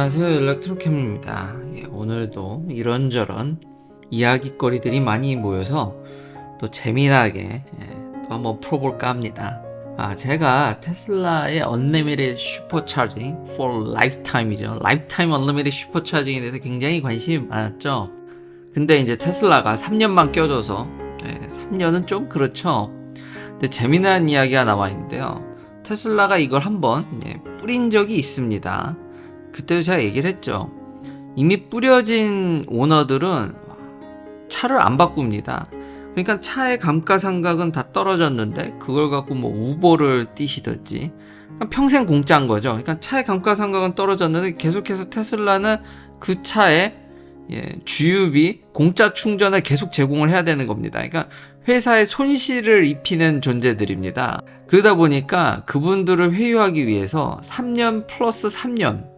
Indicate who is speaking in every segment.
Speaker 1: 안녕하세요. 일렉트로캠입니다. 오늘도 이런저런 이야기거리들이 많이 모여서 또 재미나게 또 한번 풀어볼까 합니다. 제가 테슬라의 Unlimited Supercharging for Lifetime이죠. Lifetime Unlimited Supercharging에 대해서 굉장히 관심이 많았죠. 근데 이제 테슬라가 3년만 껴줘서 3년은 좀 그렇죠. 근데 재미난 이야기가 나와 있는데요. 테슬라가 이걸 한번 뿌린 적이 있습니다. 그때도 제가 얘기를 했죠. 이미 뿌려진 오너들은 차를 안 바꿉니다. 그러니까 차의 감가상각은 다 떨어졌는데 그걸 갖고 뭐 우버를 뛰시든지 평생 공짜인 거죠. 그러니까 차의 감가상각은 떨어졌는데 계속해서 테슬라는 그 차에 주유비, 공짜 충전을 계속 제공을 해야 되는 겁니다. 그러니까 회사에 손실을 입히는 존재들입니다. 그러다 보니까 그분들을 회유하기 위해서 3년 플러스 3년,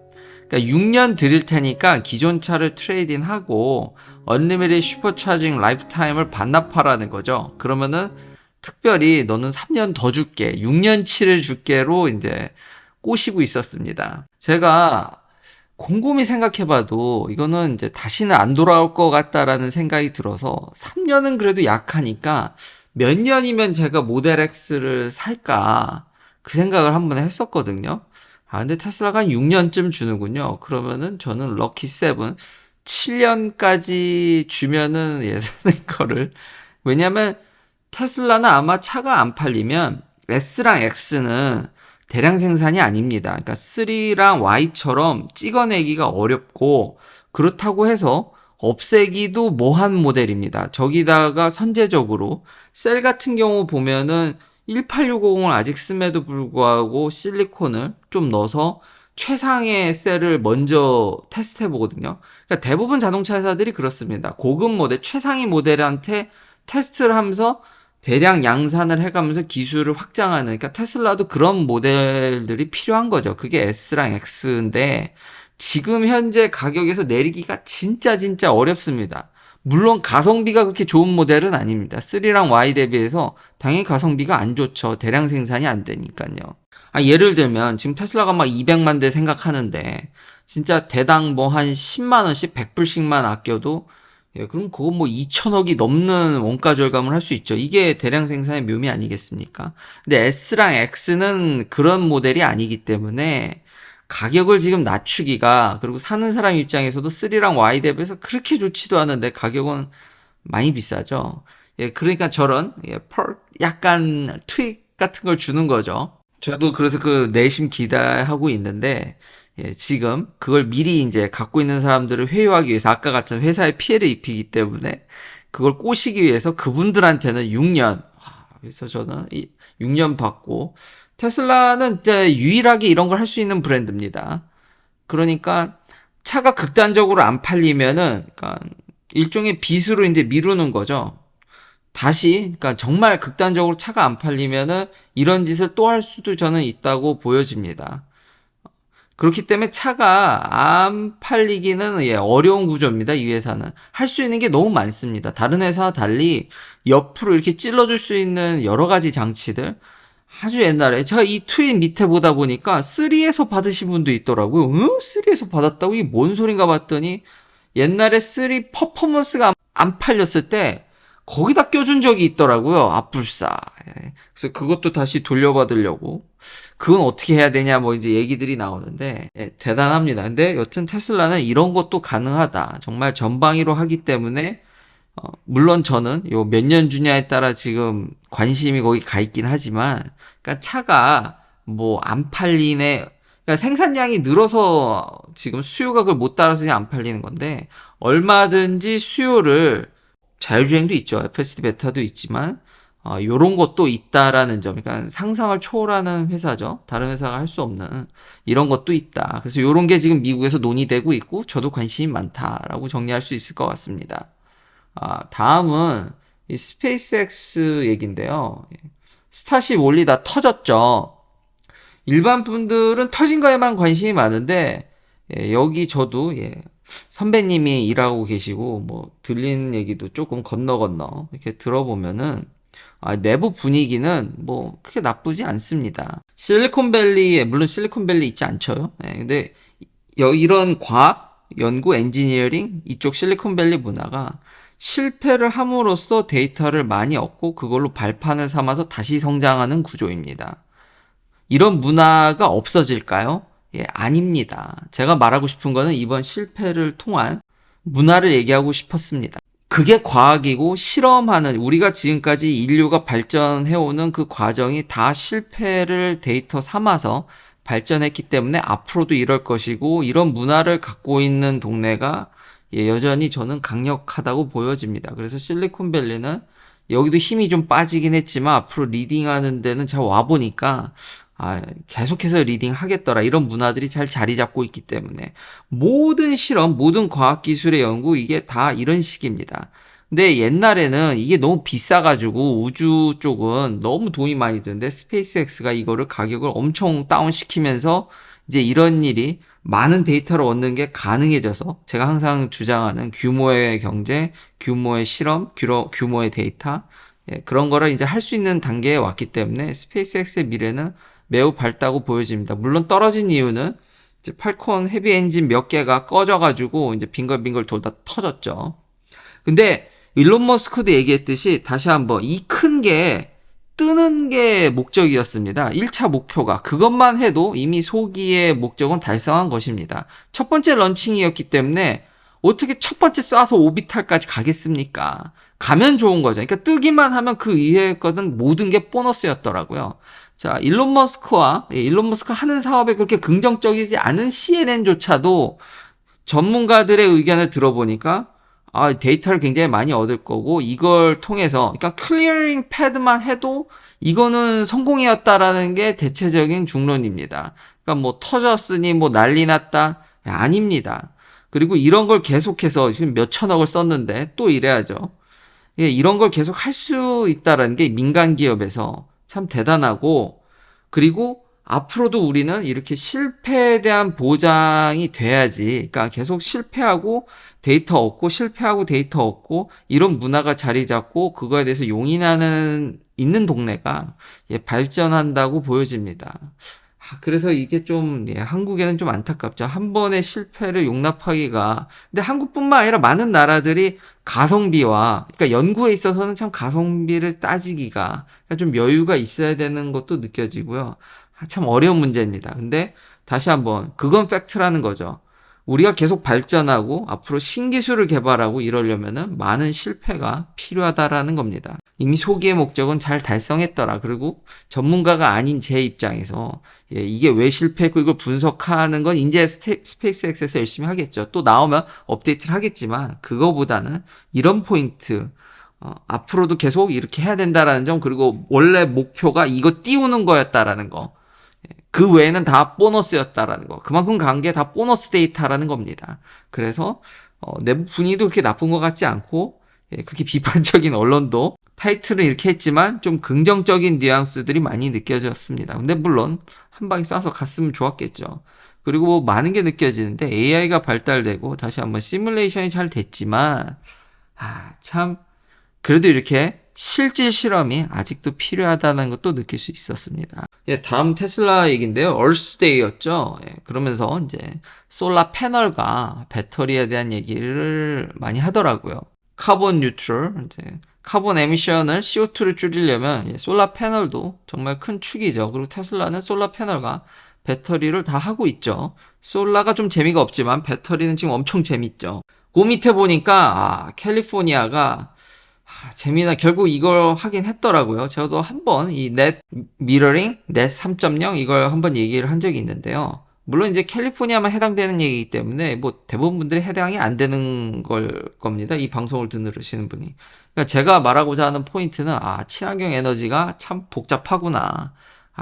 Speaker 1: 그러니까 6년 드릴 테니까 기존 차를 트레이딩하고 언리미티드 슈퍼차징 라이프타임을 반납하라는 거죠. 그러면은 특별히 너는 3년 더 줄게, 6년치를 줄게로 이제 꼬시고 있었습니다. 제가 곰곰이 생각해봐도 이거는 이제 다시는 안 돌아올 것 같다라는 생각이 들어서 3년은 그래도 약하니까 몇 년이면 제가 모델 X를 살까 그 생각을 한번 했었거든요. 근데 테슬라가 한 6년쯤 주는군요. 그러면은 저는 럭키 7, 7년까지 주면은 사는 거를. 왜냐면 테슬라는 아마 차가 안 팔리면 S랑 X는 대량 생산이 아닙니다. 그러니까 3랑 Y처럼 찍어내기가 어렵고 그렇다고 해서 없애기도 뭐한 모델입니다. 저기다가 선제적으로 셀 같은 경우 보면은 1860을 아직 씀에도 불구하고 실리콘을 좀 넣어서 최상의 셀을 먼저 테스트 해보거든요. 그러니까 대부분 자동차 회사들이 그렇습니다. 고급 모델, 최상위 모델한테 테스트를 하면서 대량 양산을 해가면서 기술을 확장하는, 그러니까 테슬라도 그런 모델들이 필요한 거죠. 그게 S랑 X인데 지금 현재 가격에서 내리기가 진짜 어렵습니다. 물론 가성비가 그렇게 좋은 모델은 아닙니다. 3랑 Y 대비해서 당연히 가성비가 안 좋죠. 대량 생산이 안 되니까요. 예를 들면 지금 테슬라가 막 200만 대 생각하는데 진짜 대당 뭐 한 10만 원씩 100불씩만 아껴도 그럼 그거 뭐 2천억이 넘는 원가 절감을 할 수 있죠. 이게 대량 생산의 묘미 아니겠습니까? 근데 S랑 X는 그런 모델이 아니기 때문에 가격을 지금 낮추기가, 그리고 사는 사람 입장에서도 3랑 Y 대비해서 그렇게 좋지도 않은데 가격은 많이 비싸죠. 그러니까 저런 약간 트윅 같은 걸 주는 거죠. 저도 그래서 그 내심 기대하고 있는데 지금 그걸 미리 이제 갖고 있는 사람들을 회유하기 위해서 아까 같은 회사에 피해를 입히기 때문에 그걸 꼬시기 위해서 그분들한테는 6년. 그래서 저는 6년 받고, 테슬라는 이제 유일하게 이런 걸 할 수 있는 브랜드입니다. 그러니까 차가 극단적으로 안 팔리면은 그러니까 일종의 빚으로 이제 미루는 거죠. 다시, 그러니까 정말 극단적으로 차가 안 팔리면은 이런 짓을 또 할 수도 저는 있다고 보여집니다. 그렇기 때문에 차가 안 팔리기는 어려운 구조입니다. 이 회사는 할 수 있는 게 너무 많습니다. 다른 회사와 달리 옆으로 이렇게 찔러줄 수 있는 여러 가지 장치들, 아주 옛날에 제가 이 트윈 밑에 보다 보니까 3에서 받으신 분도 있더라고요. 응? 3에서 받았다고? 이게 뭔 소린가 봤더니 옛날에 3 퍼포먼스가 안 팔렸을 때 거기다 껴준 적이 있더라고요. 아뿔싸. 그래서 그것도 다시 돌려받으려고. 그건 어떻게 해야 되냐 뭐 이제 얘기들이 나오는데 대단합니다. 근데 여튼 테슬라는 이런 것도 가능하다. 정말 전방위로 하기 때문에 물론 저는 요 몇 년 주냐에 따라 지금 관심이 거기 가 있긴 하지만, 그러니까 차가 뭐 안 팔리네, 그러니까 생산량이 늘어서 지금 수요가 그걸 못 따라서 안 팔리는 건데, 얼마든지 수요를, 자율주행도 있죠. FSD 베타도 있지만 요런 것도 있다라는 점, 그러니까 상상을 초월하는 회사죠. 다른 회사가 할 수 없는 이런 것도 있다. 그래서 요런 게 지금 미국에서 논의되고 있고 저도 관심이 많다라고 정리할 수 있을 것 같습니다. 다음은 이 스페이스X 얘기인데요. 스타쉽 올리다 터졌죠. 일반 분들은 터진 거에만 관심이 많은데 여기 저도 선배님이 일하고 계시고 뭐 들리는 얘기도 조금 건너 이렇게 들어보면은 내부 분위기는 뭐 크게 나쁘지 않습니다. 실리콘밸리에, 물론 실리콘밸리 있지 않죠. 근데 이런 과학, 연구, 엔지니어링 이쪽 실리콘밸리 문화가 실패를 함으로써 데이터를 많이 얻고 그걸로 발판을 삼아서 다시 성장하는 구조입니다. 이런 문화가 없어질까요? 예, 아닙니다. 제가 말하고 싶은 거는 이번 실패를 통한 문화를 얘기하고 싶었습니다. 그게 과학이고 실험하는 우리가 지금까지 인류가 발전해오는 그 과정이 다 실패를 데이터 삼아서 발전했기 때문에 앞으로도 이럴 것이고 이런 문화를 갖고 있는 동네가 여전히 저는 강력하다고 보여집니다. 그래서 실리콘밸리는 여기도 힘이 좀 빠지긴 했지만 앞으로 리딩하는 데는 제가 와보니까 계속해서 리딩 하겠더라. 이런 문화들이 잘 자리 잡고 있기 때문에 모든 실험, 모든 과학기술의 연구 이게 다 이런 식입니다. 근데 옛날에는 이게 너무 비싸가지고 우주 쪽은 너무 돈이 많이 드는데 스페이스X가 이거를 가격을 엄청 다운시키면서 이제 이런 일이 많은 데이터를 얻는 게 가능해져서 제가 항상 주장하는 규모의 경제, 규모의 실험, 규모의 데이터 그런 거를 이제 할 수 있는 단계에 왔기 때문에 스페이스X의 미래는 매우 밝다고 보여집니다. 물론 떨어진 이유는 이제 팔콘 헤비 엔진 몇 개가 꺼져가지고 이제 빙글빙글 돌다 터졌죠. 근데 일론 머스크도 얘기했듯이 다시 한번 이 큰 게 뜨는 게 목적이었습니다. 1차 목표가 그것만 해도 이미 소기의 목적은 달성한 것입니다. 첫 번째 런칭이었기 때문에 어떻게 첫 번째 쏴서 오비탈까지 가겠습니까? 가면 좋은 거죠. 그러니까 뜨기만 하면 그 이외의 것은 모든 게 보너스였더라고요. 자, 일론 머스크 하는 사업에 그렇게 긍정적이지 않은 CNN조차도 전문가들의 의견을 들어보니까 데이터를 굉장히 많이 얻을 거고 이걸 통해서 그러니까 클리어링 패드만 해도 이거는 성공이었다라는 게 대체적인 중론입니다. 그러니까 뭐 터졌으니 뭐 난리 났다. 아닙니다. 그리고 이런 걸 계속해서 지금 몇 천억을 썼는데 또 이래야죠. 예, 이런 걸 계속 할 수 있다라는 게 민간 기업에서 참 대단하고 그리고 앞으로도 우리는 이렇게 실패에 대한 보장이 돼야지. 그러니까 계속 실패하고 데이터 얻고 실패하고 데이터 얻고 이런 문화가 자리 잡고 그거에 대해서 용인하는 있는 동네가 발전한다고 보여집니다. 그래서 이게 좀 한국에는 좀 안타깝죠. 한 번의 실패를 용납하기가 근데 한국뿐만 아니라 많은 나라들이 가성비와 그러니까 연구에 있어서는 참 가성비를 따지기가 좀 여유가 있어야 되는 것도 느껴지고요. 참 어려운 문제입니다. 근데 다시 한번 그건 팩트라는 거죠. 우리가 계속 발전하고 앞으로 신기술을 개발하고 이러려면은 많은 실패가 필요하다라는 겁니다. 이미 소기의 목적은 잘 달성했더라. 그리고 전문가가 아닌 제 입장에서 이게 왜 실패했고 이걸 분석하는 건 이제 스페이스X에서 열심히 하겠죠. 또 나오면 업데이트를 하겠지만 그거보다는 이런 포인트 앞으로도 계속 이렇게 해야 된다라는 점 그리고 원래 목표가 이거 띄우는 거였다라는 거. 그 외에는 다 보너스였다라는 거. 그만큼 간 게 다 보너스 데이터라는 겁니다. 그래서 내부 분위기도 그렇게 나쁜 것 같지 않고 그렇게 비판적인 언론도 타이틀은 이렇게 했지만 좀 긍정적인 뉘앙스들이 많이 느껴졌습니다. 근데 물론 한 방에 쏴서 갔으면 좋았겠죠. 그리고 뭐 많은 게 느껴지는데 AI가 발달되고 다시 한번 시뮬레이션이 잘 됐지만 참 그래도 이렇게 실질 실험이 아직도 필요하다는 것도 느낄 수 있었습니다. 다음 테슬라 얘기인데요. 얼스데이였죠. 그러면서 이제 솔라 패널과 배터리에 대한 얘기를 많이 하더라고요. 카본 뉴트럴, 이제 카본 에미션을 CO2를 줄이려면 솔라 패널도 정말 큰 축이죠. 그리고 테슬라는 솔라 패널과 배터리를 다 하고 있죠. 솔라가 좀 재미가 없지만 배터리는 지금 엄청 재밌죠. 그 밑에 보니까 캘리포니아가 재미나 결국 이걸 하긴 했더라고요. 저도 한번 이 넷 미러링, 넷 3.0 이걸 한번 얘기를 한 적이 있는데요. 물론 이제 캘리포니아만 해당되는 얘기이기 때문에 뭐 대부분 분들이 해당이 안 되는 걸 겁니다. 이 방송을 들으시는 분이. 그러니까 제가 말하고자 하는 포인트는 친환경 에너지가 참 복잡하구나.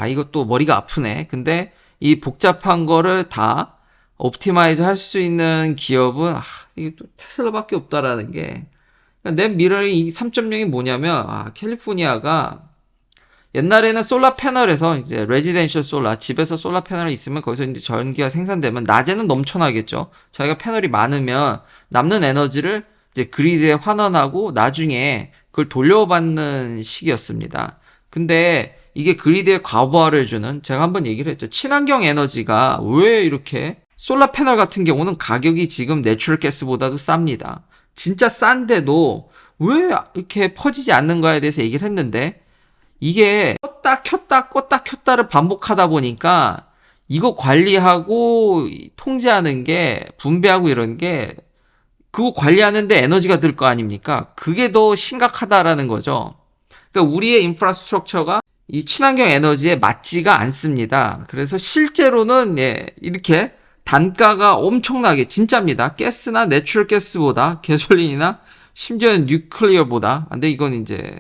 Speaker 1: 이것도 머리가 아프네. 근데 이 복잡한 거를 다 옵티마이즈 할 수 있는 기업은 이게 또 테슬라밖에 없다라는 게 넷 미러링 3.0이 뭐냐면 캘리포니아가 옛날에는 솔라 패널에서 이제 레지덴셜 솔라 집에서 솔라 패널이 있으면 거기서 이제 전기가 생산되면 낮에는 넘쳐나겠죠. 자기가 패널이 많으면 남는 에너지를 이제 그리드에 환원하고 나중에 그걸 돌려받는 시기였습니다. 근데 이게 그리드에 과부하를 주는 제가 한번 얘기를 했죠. 친환경 에너지가 왜 이렇게 솔라 패널 같은 경우는 가격이 지금 내추럴 가스보다도 쌉니다. 진짜 싼데도 왜 이렇게 퍼지지 않는가에 대해서 얘기를 했는데, 이게 껐다 켰다를 반복하다 보니까 이거 관리하고 통제하는 게, 분배하고 이런 게, 그거 관리하는데 에너지가 들 거 아닙니까? 그게 더 심각하다라는 거죠. 그러니까 우리의 인프라스트럭처가 이 친환경 에너지에 맞지가 않습니다. 그래서 실제로는 이렇게 단가가 엄청나게, 진짜입니다. 가스나 내추럴 가스보다, 가솔린이나 심지어는 뉴클리어보다. 근데 이건 이제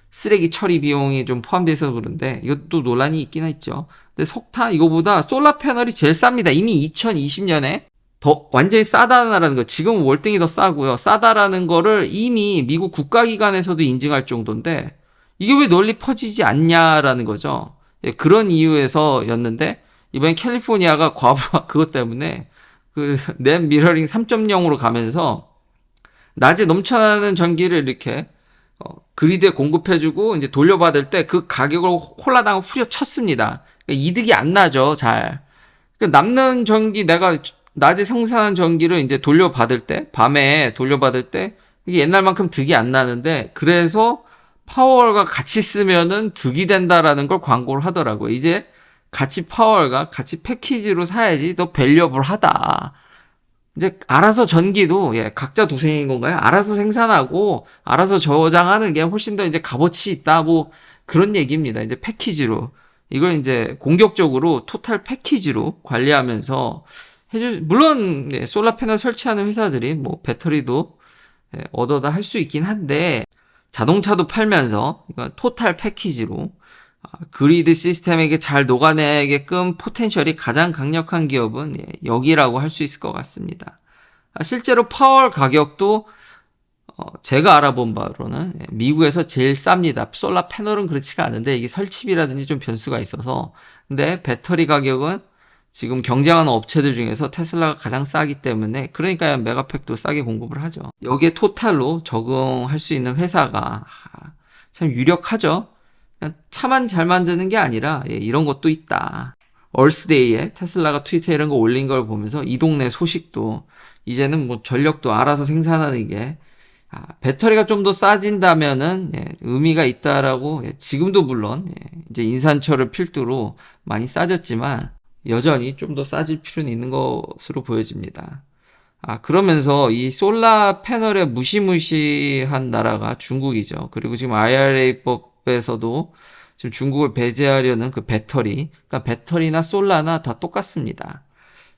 Speaker 1: 쓰레기 처리 비용이 좀 포함되어 있어서 그런데 이것도 논란이 있긴 했죠. 근데 석탄 이거보다 솔라 패널이 제일 쌉니다. 이미 2020년에 더 완전히 싸다라는 거, 지금 월등히 더 싸고요. 싸다라는 거를 이미 미국 국가기관에서도 인증할 정도인데 이게 왜 널리 퍼지지 않냐라는 거죠. 그런 이유에서였는데 이번에 캘리포니아가 과부하 그것 때문에 그 넷 미러링 3.0으로 가면서 낮에 넘쳐나는 전기를 이렇게 그리드에 공급해주고 이제 돌려받을 때 그 가격을 홀라당 후려쳤습니다. 그러니까 이득이 안 나죠, 잘. 그러니까 남는 전기, 내가 낮에 생산한 전기를 이제 돌려받을 때, 밤에 돌려받을 때 이게 옛날만큼 득이 안 나는데, 그래서 파워월과 같이 쓰면은 득이 된다라는 걸 광고를 하더라고요. 이제 같이 파워월과 같이 패키지로 사야지 더 밸류어블하다. 이제 알아서 전기도 각자 도생인 건가요? 알아서 생산하고 알아서 저장하는 게 훨씬 더 이제 값어치 있다, 뭐 그런 얘기입니다. 이제 패키지로 이걸 이제 공격적으로 토탈 패키지로 관리하면서 물론 솔라 패널 설치하는 회사들이 뭐 배터리도 얻어다 할 수 있긴 한데, 자동차도 팔면서 이건 토탈 패키지로 그리드 시스템에게 잘 녹아내게끔 포텐셜이 가장 강력한 기업은 여기라고 할 수 있을 것 같습니다. 실제로 파월 가격도 제가 알아본 바로는 미국에서 제일 쌉니다. 솔라 패널은 그렇지가 않은데 이게 설치비라든지 좀 변수가 있어서. 근데 배터리 가격은 지금 경쟁하는 업체들 중에서 테슬라가 가장 싸기 때문에, 그러니까 메가팩도 싸게 공급을 하죠. 여기에 토탈로 적응할 수 있는 회사가 참 유력하죠. 차만 잘 만드는 게 아니라 이런 것도 있다. 얼스데이에 테슬라가 트위터에 이런 거 올린 걸 보면서 이 동네 소식도, 이제는 뭐 전력도 알아서 생산하는 게 배터리가 좀 더 싸진다면은 의미가 있다라고. 지금도 물론 이제 인산철을 필두로 많이 싸졌지만 여전히 좀 더 싸질 필요는 있는 것으로 보여집니다. 그러면서 이 솔라 패널의 무시무시한 나라가 중국이죠. 그리고 지금 IRA법에서도 지금 중국을 배제하려는 그 배터리, 그러니까 배터리나 솔라나 다 똑같습니다.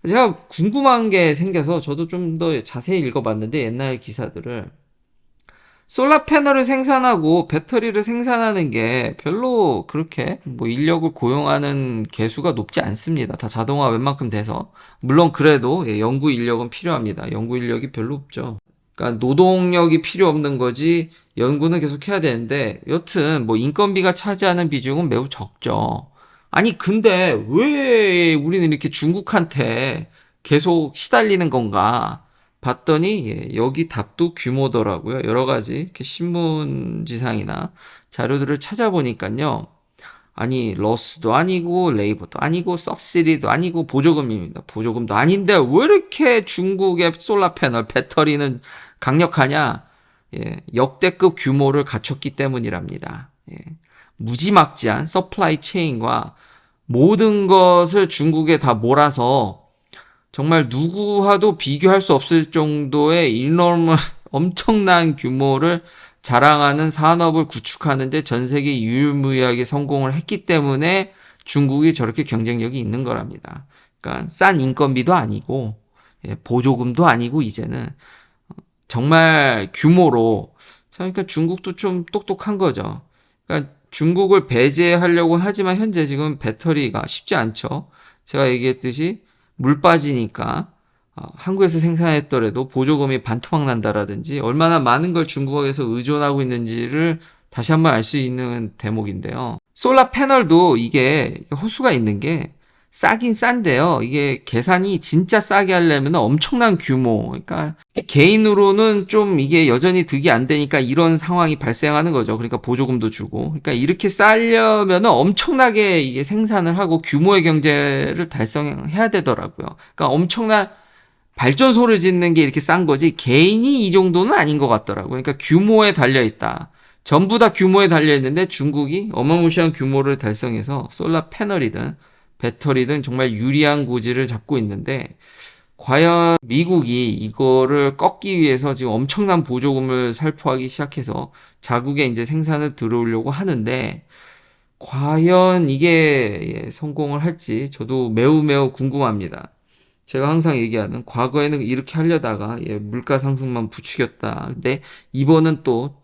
Speaker 1: 제가 궁금한 게 생겨서 저도 좀 더 자세히 읽어봤는데, 옛날 기사들을, 솔라 패널을 생산하고 배터리를 생산하는 게 별로 그렇게 뭐 인력을 고용하는 개수가 높지 않습니다. 다 자동화 웬만큼 돼서. 물론 그래도 연구 인력은 필요합니다. 연구 인력이 별로 없죠. 그러니까 노동력이 필요 없는 거지 연구는 계속 해야 되는데, 여튼 뭐 인건비가 차지하는 비중은 매우 적죠. 아니 근데 왜 우리는 이렇게 중국한테 계속 시달리는 건가 봤더니 여기 답도 규모더라고요. 여러 가지 이렇게 신문지상이나 자료들을 찾아보니까요. 아니 러스도 아니고 레이버도 아니고 서브시디도 아니고 보조금입니다. 보조금도 아닌데 왜 이렇게 중국의 솔라 패널 배터리는 강력하냐? 역대급 규모를 갖췄기 때문이랍니다. 무지막지한 서플라이 체인과 모든 것을 중국에 다 몰아서 정말 누구와도 비교할 수 없을 정도의 엄청난 규모를 자랑하는 산업을 구축하는데 전 세계 유일무이하게 성공을 했기 때문에 중국이 저렇게 경쟁력이 있는 거랍니다. 그러니까 싼 인건비도 아니고 보조금도 아니고 이제는 정말 규모로. 그러니까 중국도 좀 똑똑한 거죠. 그러니까 중국을 배제하려고 하지만 현재 지금 배터리가 쉽지 않죠. 제가 얘기했듯이 물 빠지니까 한국에서 생산했더라도 보조금이 반토막 난다라든지 얼마나 많은 걸 중국에서 의존하고 있는지를 다시 한번 알 수 있는 대목인데요. 솔라 패널도 이게 호수가 있는 게 싸긴 싼데요. 이게 계산이 진짜 싸게 하려면 엄청난 규모. 그러니까 개인으로는 좀 이게 여전히 득이 안 되니까 이런 상황이 발생하는 거죠. 그러니까 보조금도 주고. 그러니까 이렇게 싸려면 엄청나게 이게 생산을 하고 규모의 경제를 달성해야 되더라고요. 그러니까 엄청난 발전소를 짓는 게 이렇게 싼 거지 개인이 이 정도는 아닌 것 같더라고요. 그러니까 규모에 달려 있다. 전부 다 규모에 달려 있는데 중국이 어마무시한 규모를 달성해서 솔라 패널이든 배터리든 정말 유리한 고지를 잡고 있는데 과연 미국이 이거를 꺾기 위해서 지금 엄청난 보조금을 살포하기 시작해서 자국에 이제 생산을 들어오려고 하는데 과연 이게 성공을 할지 저도 매우 매우 궁금합니다. 제가 항상 얘기하는 과거에는 이렇게 하려다가 물가 상승만 부추겼다. 근데 이번은 또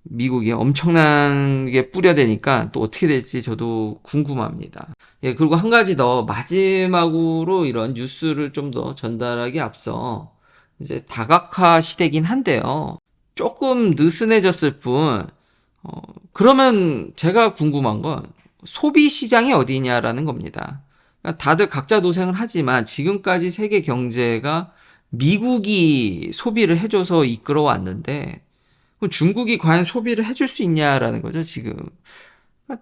Speaker 1: 미국이 엄청나게 뿌려대니까 또 어떻게 될지 저도 궁금합니다. 그리고 한 가지 더 마지막으로 이런 뉴스를 좀 더 전달하기 앞서 이제 다각화 시대긴 한데요. 조금 느슨해졌을 뿐, 그러면 제가 궁금한 건 소비 시장이 어디냐라는 겁니다. 그러니까 다들 각자 노생을 하지만 지금까지 세계 경제가 미국이 소비를 해줘서 이끌어 왔는데 중국이 과연 소비를 해줄 수 있냐라는 거죠, 지금.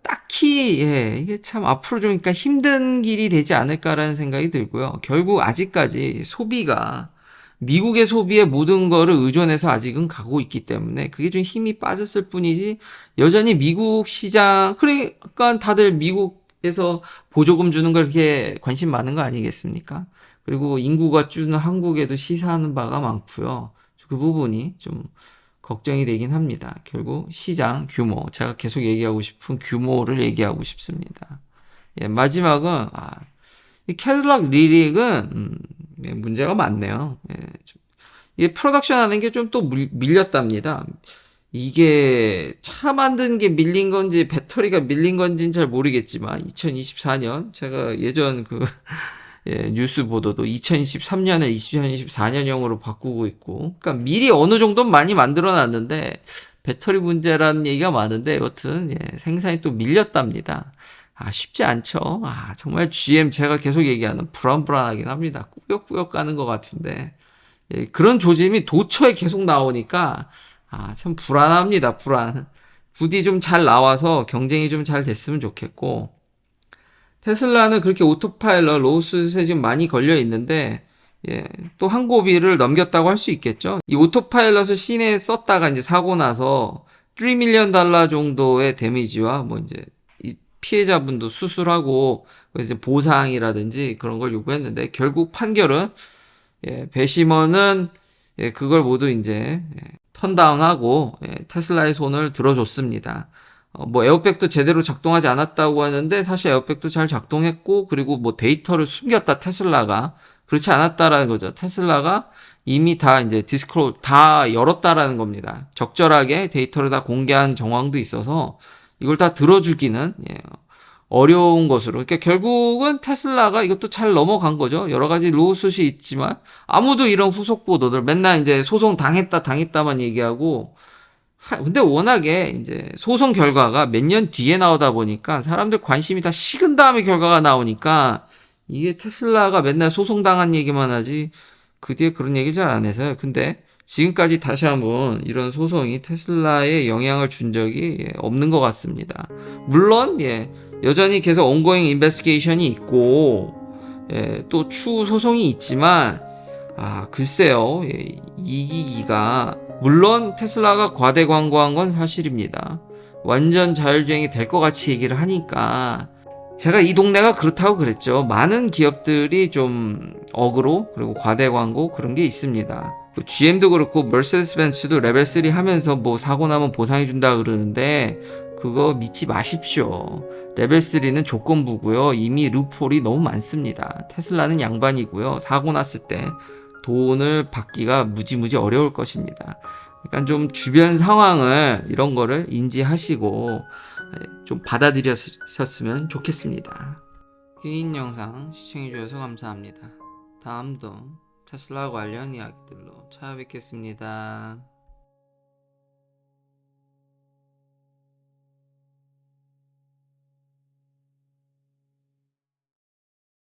Speaker 1: 딱히, 이게 참 앞으로 좀 그러니까 힘든 길이 되지 않을까라는 생각이 들고요. 결국 아직까지 소비가 미국의 소비에 모든 거를 의존해서 아직은 가고 있기 때문에 그게 좀 힘이 빠졌을 뿐이지 여전히 미국 시장, 그러니까 다들 미국에서 보조금 주는 걸 그렇게 관심 많은 거 아니겠습니까? 그리고 인구가 줄는 한국에도 시사하는 바가 많고요. 그 부분이 좀 걱정이 되긴 합니다. 결국 시장 규모, 제가 계속 얘기하고 싶은 규모를 얘기하고 싶습니다. 마지막은 이 캐딜락 리릭은 문제가 많네요. 이게 프로덕션 하는 게 좀 또 밀렸답니다. 이게 차 만든 게 밀린 건지 배터리가 밀린 건지는 잘 모르겠지만 2024년 제가 예전 뉴스 보도도 2023년을 2024년형으로 바꾸고 있고, 그러니까 미리 어느 정도는 많이 만들어 놨는데 배터리 문제라는 얘기가 많은데 여튼 생산이 또 밀렸답니다. 쉽지 않죠. 정말 GM 제가 계속 얘기하는 불안불안하긴 합니다. 꾸역꾸역 가는 것 같은데 그런 조짐이 도처에 계속 나오니까 참 불안합니다. 불안. 부디 좀 잘 나와서 경쟁이 좀 잘 됐으면 좋겠고. 테슬라는 그렇게 오토파일럿 로우스에 지금 많이 걸려 있는데 또 한 고비를 넘겼다고 할 수 있겠죠. 이 오토파일럿을 시내에 썼다가 이제 사고 나서 3 밀리언 달러 정도의 데미지와 뭐 이제 이 피해자분도 수술하고 이제 보상이라든지 그런 걸 요구했는데 결국 판결은 배심원은 그걸 모두 이제 턴다운하고 테슬라의 손을 들어줬습니다. 뭐 에어백도 제대로 작동하지 않았다고 하는데 사실 에어백도 잘 작동했고 그리고 뭐 데이터를 숨겼다 테슬라가 그렇지 않았다라는 거죠. 테슬라가 이미 다 이제 디스클로 다 열었다라는 겁니다. 적절하게 데이터를 다 공개한 정황도 있어서 이걸 다 들어주기는 어려운 것으로. 그러니까 결국은 테슬라가 이것도 잘 넘어간 거죠. 여러 가지 로우스이 있지만 아무도 이런 후속 보도들 맨날 이제 소송 당했다만 얘기하고 근데 워낙에 이제 소송 결과가 몇 년 뒤에 나오다 보니까 사람들 관심이 다 식은 다음에 결과가 나오니까 이게 테슬라가 맨날 소송 당한 얘기만 하지 그 뒤에 그런 얘기 잘 안 해서요. 근데 지금까지 다시 한번 이런 소송이 테슬라에 영향을 준 적이 없는 것 같습니다. 물론 여전히 계속 ongoing investigation이 있고 또 추후 소송이 있지만 글쎄요. 이기기가 물론 테슬라가 과대 광고한 건 사실입니다. 완전 자율주행이 될 것 같이 얘기를 하니까 제가 이 동네가 그렇다고 그랬죠. 많은 기업들이 좀 어그로 그리고 과대 광고 그런 게 있습니다. GM도 그렇고 머세데스 벤츠도 레벨 3 하면서 뭐 사고 나면 보상해 준다 그러는데 그거 믿지 마십시오. 레벨 3는 조건부고요. 이미 루폴이 너무 많습니다. 테슬라는 양반이고요. 사고 났을 때 돈을 받기가 무지무지 어려울 것입니다. 그러니까 좀 주변 상황을 이런 거를 인지하시고 좀 받아들였으면 좋겠습니다. 긴 영상 시청해주셔서 감사합니다. 다음도 테슬라 관련 이야기들로 찾아뵙겠습니다.